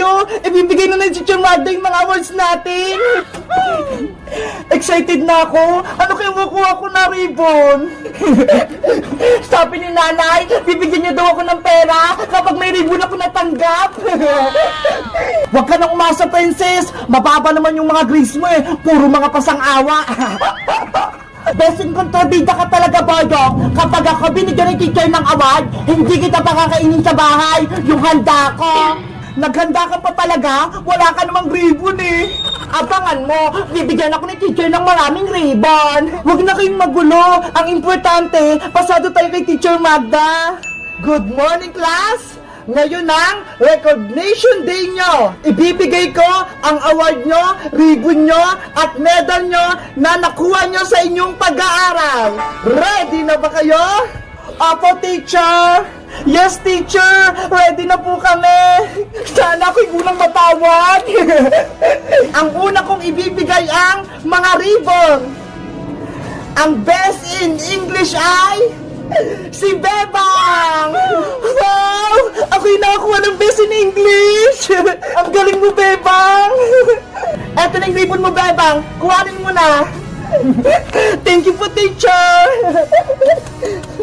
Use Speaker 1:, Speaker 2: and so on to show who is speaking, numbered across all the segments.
Speaker 1: tayo! Ibibigay na ng Teacher Magda yung mga awards natin! Excited na ako! Ano kaya makuha ko na ribbon? Sabi ni nanay, bibigyan niya daw ako ng pera kapag may ribbon ako natanggap! Huwag ka nang umasa, princess! Mababa naman yung mga grades mo eh! Puro mga pasang-awa! Best in kontrabida ka talaga, Boyong! Kapag ako binigyan ng teacher ng award, hindi kita pakakainin sa bahay! Yung handa ko! Naghanda ka pa talaga? Wala ka namang ribbon eh! Abangan mo, bibigyan ako ni teacher ng maraming ribbon! Huwag na kayong magulo! Ang importante, pasado tayo kay Teacher Magda! Good morning, class! Ngayon ang recognition day nyo. Ibibigay ko ang award nyo, ribbon nyo, at medal nyo na nakuha nyo sa inyong pag-aaral. Ready na ba kayo? Opo, teacher. Yes, teacher. Ready na po kami. Sana ako'y unang matawag. Ang una kong ibibigay ang mga ribbon. Ang best in English ay si Bebang! Wow! Ako'y nakakuha ng best in English! Ang galing mo, Bebang! Eto na yung ribbon mo, Bebang! Kuhanin mo na! Thank you po, teacher!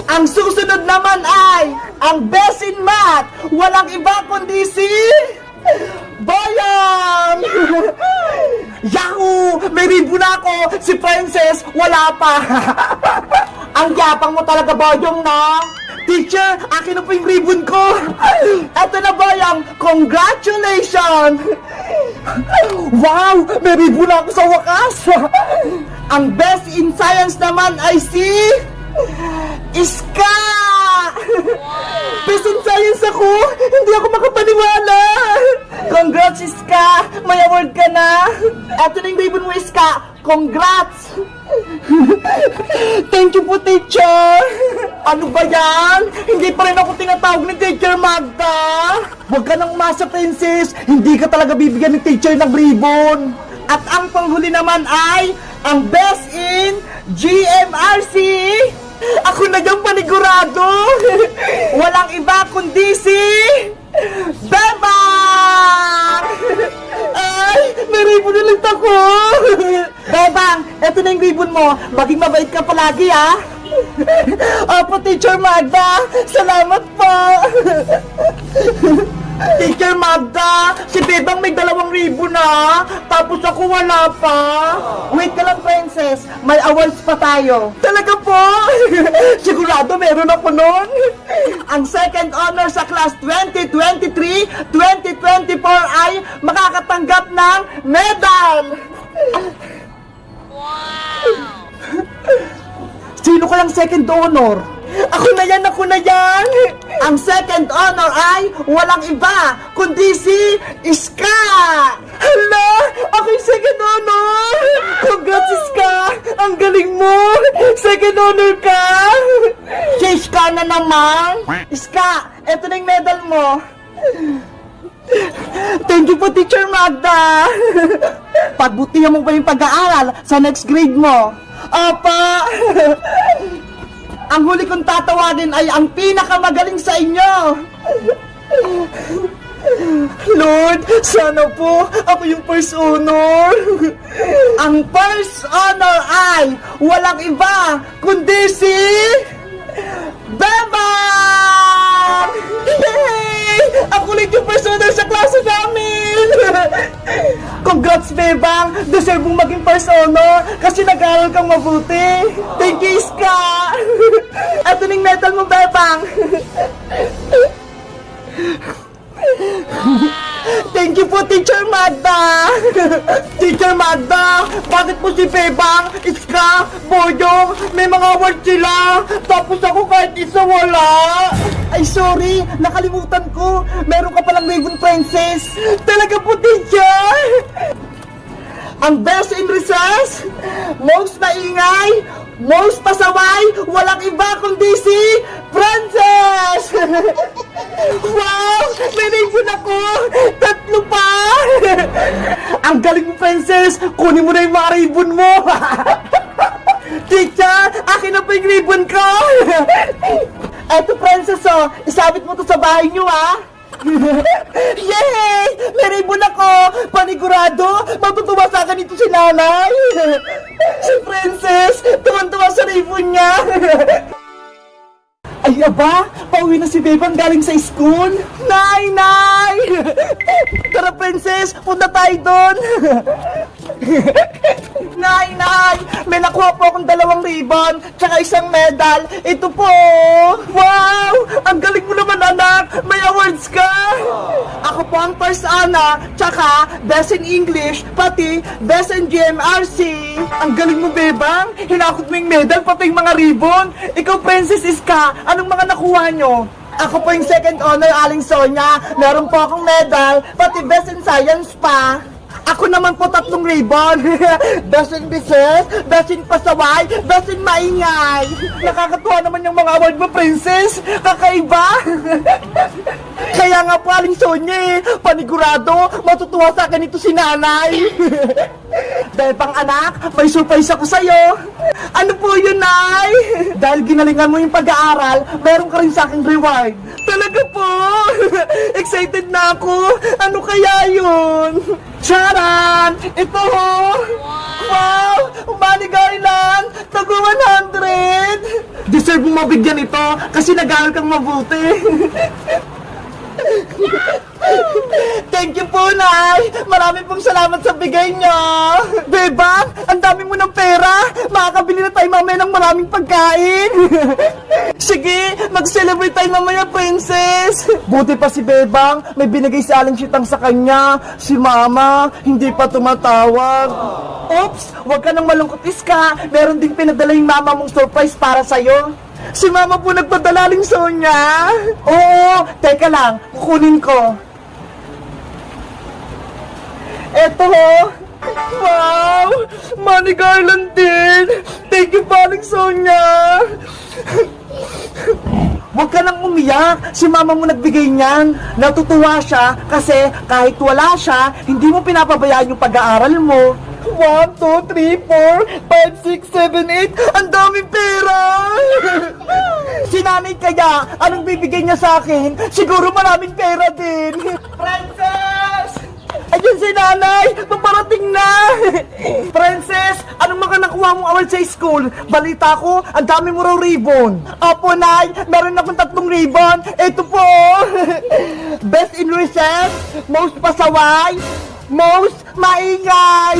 Speaker 1: Ang susunod naman ay ang best in math! Walang iba kundi si Boyong! Yahoo! May ribbon ako! Si Princess, wala pa! Ang yapang mo talaga, Boyong, no? Teacher, akin na po yung ribbon ko! Eto na, Boyong! Congratulations! Wow! May ribbon ako sa wakas! Ang best in science naman ay si Iska! Best in science ako! Hindi ako makapaniwala! Congrats, Iska! May award ka na! Eto na yung ribbon mo, Iska! Congrats! Thank you po, teacher! Ano ba yan? Hindi pa rin ako tinatawag ni Teacher Magda! Huwag ka nang umasa, princess! Hindi ka talaga bibigyan ng teacher ng ribbon! At ang panghuli naman ay ang best in GMRC! Ako na yung panigurado! Walang iba kundi si Bebang! Ay, may ribbon ulit ako! Bebang, eto na yung ribbon mo. Maging mabait ka palagi, ha? Opo, Teacher Magda. Salamat po. Teacher Magda, si Bebang may 2 ribbon na. Tapos ako wala pa. Wait ka lang, princess. May awards pa tayo. Talaga po? Sigurado meron ako nun. Ang second honor sa class 2023-2024 ay makakatanggap ng medal. Wow! Sino kayang second honor? Ako na yan! Ang second honor ay walang iba kundi si Iska! Hala! Ako yung second honor! Congrats, Iska! Ang galing mo! Second honor ka! Si Iska na naman! Iska, eto na yung medal mo! Thank you po, Teacher Magda! Pagbutihan mo pa yung pag-aaral sa next grade mo! Apa! Ang huli kong tatawagin ay ang pinakamagaling sa inyo! Lord, sana po ako yung first honor! Ang first honor ay walang iba kundi si Bebang! Yay! Ako ulit yung first honor sa klase namin! Congrats, Bebang! Deserve mong maging first honor kasi nag-aaral kang mabuti! Thank you, Iska! Ito na yung medal mo, Bebang! Thank you po, Teacher Magda! Teacher Magda, bakit po si Bebang, Iska, Boyong, may mga award sila, tapos ako kahit isa wala? Ay, sorry, nakalimutan ko. Meron ka palang ribbon, princess. Talaga po, teacher! Ang best in recess, most maingay, most pasaway, walang iba kundi si Princess! Wow! May ribbon ako! 3 pa! Ang galing mo, Princess! Kunin mo na yung mga ribbon mo! Teacher, akin na pa yung ribbon ko! Eto, Princess, oh, isabit mo to sa bahay nyo, ha? Yay! May ribbon ako! Panigurado! Matutuwa sa akin ito si nanay! Si Princess! Tuwan-tuwa sa ribbon niya! Ay, aba! Pauwi na si Bebang galing sa school! Nay! Nay! Tara, Princess! Punta tayo doon! Nay! Nay! May nakuha po akong 2 ribbon tsaka 1 medal. Ito po! Wow! Ang galing mo naman, anak! May awards ka! Ako po ang first Ana, tsaka best in English, pati best in GMRC. Ang galing mo, Bebang! Hinakot mo yung medal, pati yung mga ribbon. Ikaw, Princess Iska, anong mga nakuha nyo? Ako po yung second honor, Aling Sonia. Meron po akong medal, pati best in science pa. Ako naman po 3 ribbon. Best in business, best in pasaway, best in maingay. Nakakatuwa naman yung mga award mo, Princess. Kakaiba. Kaya nga po, Aling Sonia, panigurado, matutuwa sa akin ito si nanay. Dahil pang anak, may surprise ako sa'yo. Ano po yun, Nay? Dahil ginalingan mo yung pag-aaral, meron ka rin sa aking reward. Talaga po? Excited na ako. Ano kaya yun? Charan! Ito ho! Wow! Money Garland! Tago 100! Deserve mo mabigyan ito kasi nag-aaral kang mabuti. Thank you po, Nay! Marami pong salamat sa bigay niyo! Bebang, ang dami mo ng pera! Makakabili na tayo mamaya ng maraming pagkain! Sige, mag-celebrate tayo mamaya, Princess! Buti pa si Bebang, may binigay si Aling Sitang sa kanya. Si Mama, hindi pa tumatawag. Oops! Huwag ka nang malungkot, Iska! Meron ding pinadala yung Mama mong surprise para sa'yo. Si Mama po nagpadala, Aling Sonia. Oo, teka lang, kukunin ko. Eto ho. Wow! Money Garland din. Thank you po, Aling Sonia. Huwag ka nang umiyak. Si Mama mo nagbigay niyan. Natutuwa siya kasi kahit wala siya, hindi mo pinapabayaan yung pag-aaral mo. 1, 2, 3, 4, 5, 6, 7, 8. Ang daming pera! Si nanay kaya, anong bibigay niya sa akin? Siguro maraming pera din. Princess! Ayun si nanay! Paparating na! Princess, anong mga nakuha mong award sa school? Balita ko, ang dami mo raw ribbon. Opo, Nay, meron akong 3 ribbon. Ito po! Best in research, most pasaway, most maingay!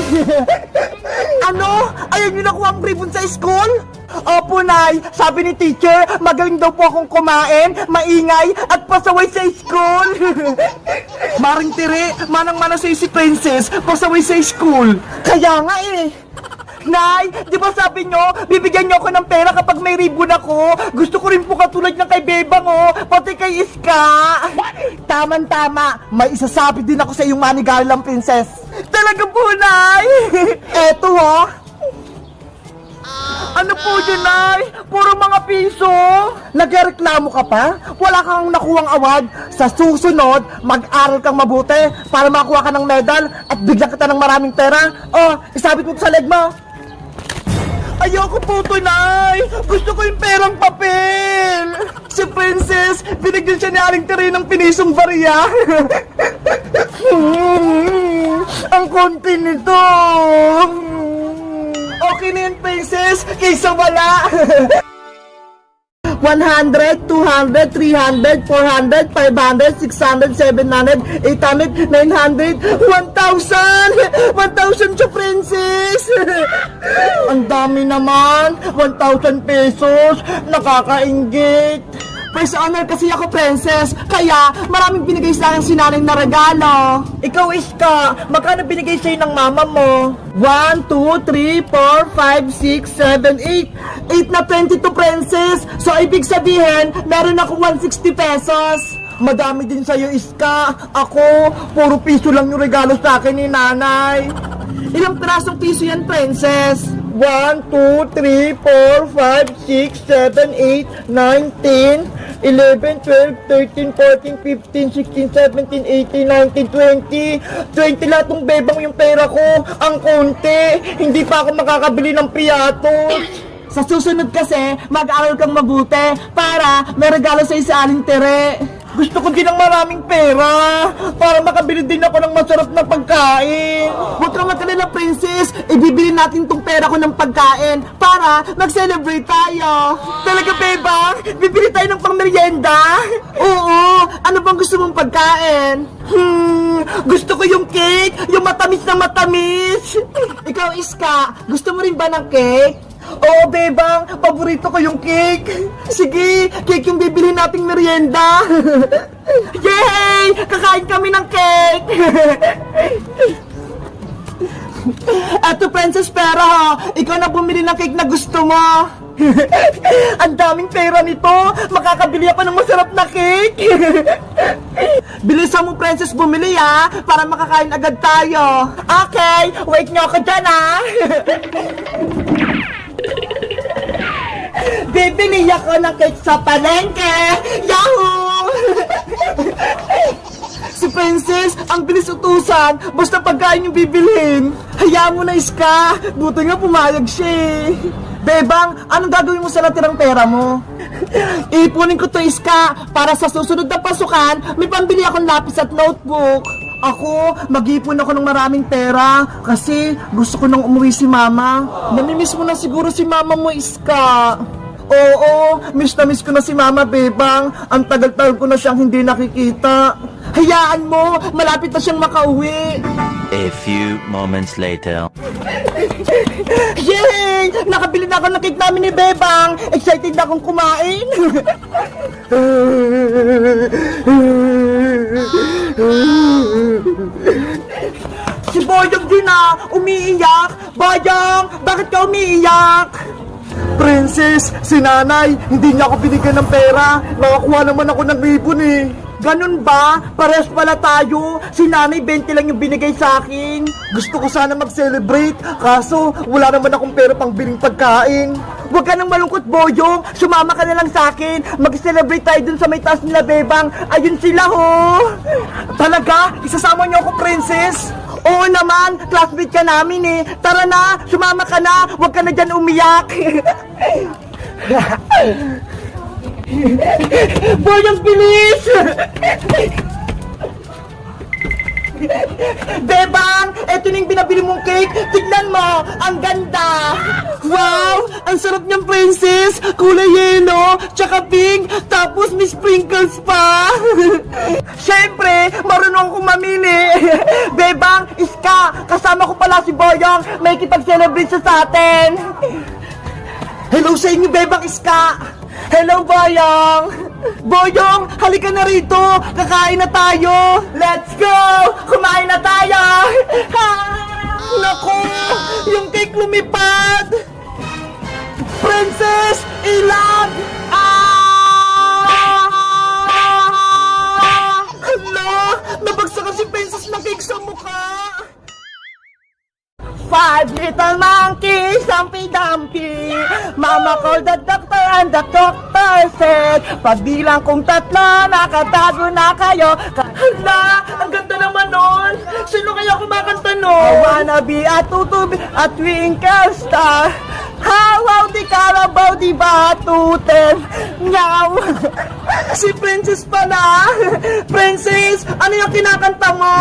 Speaker 1: Ano? Ayaw niyo nakuha ang ribbon sa school? Opo, Nay. Sabi ni teacher, magaling daw po akong kumain, maingay, at pasaway sa school. Maring tiri, manang-mana sa'yo si Princess, pasaway sa school. Kaya nga eh. Nay, di ba sabi nyo, bibigyan nyo ako ng pera kapag may ribbon ako? Gusto ko rin po katulad ng kay Bebang, oh, pati kay Iska. Taman-tama, may isasabi din ako sa iyong Money Garland, Princess. Talaga po, Nay. Eto, oh. Ano po yun, Nay? Puro mga piso. Nagreklamo ka pa? Wala kang nakuhang award? Sa susunod, mag-aral kang mabuti para makuha ka ng medal at bigyan kita ng maraming pera. Oh, isabit mo sa leg mo. Ayoko po to, Nay! Gusto ko yung perang papel! Si Princess, binigyan siya ni Aling Tere ng pinisong barya. Ang konti nito! Okay na yun, Princess, kaysa wala! 100, 200, 300, 400, 500, 600, 700, 800, 900, 1,000! 1,000 siya, Princess! Ang dami naman! 1,000 pesos! Nakakainggit! First honor kasi ako, Princess, kaya maraming binigay sa akin si nanay na regalo. Ikaw, Iska, magkano binigay sa'yo ng mama mo? 1, 2, 3, 4, 5, 6, 7, 8. 8 na 22, Princess. So, ibig sabihin, meron ako 160 pesos. Madami din sa'yo, Iska. Ako, puro piso lang yung regalo sa akin ni nanay. Ilang pirasong piso yan, Princess? 1, 2, 3, 4, 5, 6, 7, 8, 9, 10, 11, 12, 13, 14, 15, 16, 17, 18, 19, 20. 20 lahat ng bebang yung pera ko. Ang konti. Hindi pa ako makakabili ng piyatos. Sa susunod kasi, mag-aral kang mabuti para may regalo sa'yo sa Aling Tere. Gusto ko din ng maraming pera para makabili din ako ng masarap na pagkain. Huwag kang magalala, princess. Ibibili natin tong pera ko ng pagkain para mag-celebrate tayo. Talaga, bebang? Bibili tayo ng pang-merienda? Oo. Ano bang gusto mong pagkain? Gusto ko yung cake, yung matamis na matamis. Ikaw, Iska, gusto mo rin ba ng cake? Oo, bebang, paborito ko yung cake. Sige, cake yung bibili nating merienda. Yay! Kakain kami ng cake. Eto, Princess Pera, ha? Ikaw na bumili ng cake na gusto mo. Ang daming pera nito. Makakabili ako ng masarap na cake. Bilisan mo, Princess, bumili, ha? Para makakain agad tayo. Okay, wait nyo ako dyan, ha? Bibili ako ng cake sa palengke. Yahoo! Si Princess, ang bilis utusan. Basta pagkain yung bibilhin. Hayaan mo na, Iska. Buti nga pumayag siya, eh. Bebang, anong gagawin mo sa natirang pera mo? Ipunin ko to, Iska, para sa susunod na pasukan, may pambili akong lapis at notebook. Ako, mag-ipon ako ng maraming pera kasi gusto ko nang umuwi si Mama. Namimiss mo na siguro si Mama mo, Iska. Oo, miss na miss ko na si Mama, Bebang. Ang tagal-tagal ko na siyang hindi nakikita. Hayaan mo, malapit na siyang makauwi.
Speaker 2: A few moments later.
Speaker 1: Yay! Nakabili na ako ng cake namin ni Bebang. Excited na akong kumain. Si Boyong din na, umiiyak. Boyong, bakit ka umiiyak? Princess, si nanay, hindi niya ako binigyan ng pera. Nakakuha naman ako ng ribbon, eh. Ganun ba? Pares pala tayo. Si nanay 20 lang yung binigay sa akin. Gusto ko sana mag-celebrate, kaso wala naman akong pera pang biling pagkain. Huwag ka nang malungkot, Boyong. Sumama ka na lang sa akin. Mag-celebrate tayo dun sa may taas nila, Bebang. Ayun sila, ho. Talaga? Isasama niyo ako, Princess? Oo naman, classmate ka namin, eh. Tara na, sumama ka na. Huwag ka na dyan umiyak. Boyong, bilis! Bebang, eto na yung binabili mong cake. Tignan mo, ang ganda. Wow, ang sarap niyang, Princess. Kulay yellow, tsaka pink, tapos may sprinkles pa. Siyempre, marunong akong mamili. Bebang, Iska, kasama ko pala si Boyong. May kipag-celebrate siya sa atin. Hello sa inyo, Bebang, Iska. Hello, Boyong! Boyong, halika na rito! Kakain na tayo! Let's go! Kumain na tayo! Ha! Naku! Yung cake lumipad! Princess! Ilag! Hala! Nabagsakan si Princess ng cake sa mukha! 5 little monkeys, Humpy-Dumpy. Mama called the doctor and the doctor said, pagbilang kong 3, nakatago na kayo. Hala, ang ganda naman nun. Sino kaya kumakanta nun? I wanna be a tutubi, a twinkle star. How di Carabao di batuten. Nyaw. Si Princess pala. Princess, ano yung kinakanta mo?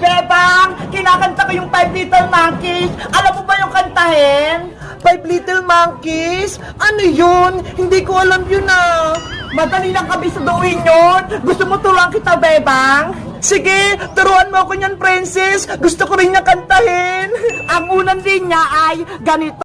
Speaker 1: Bebang, kinakanta ko yung 5 Little Monkeys. Alam mo ba yung kantahin? 5 Little Monkeys? Ano yun? Hindi ko alam yun, ah. Madali lang kami saduin yun. Gusto mo turuan kita, Bebang? Sige, turuan mo ako niyan, Princess. Gusto ko rin niya kantahin. Ang unang linya ay ganito.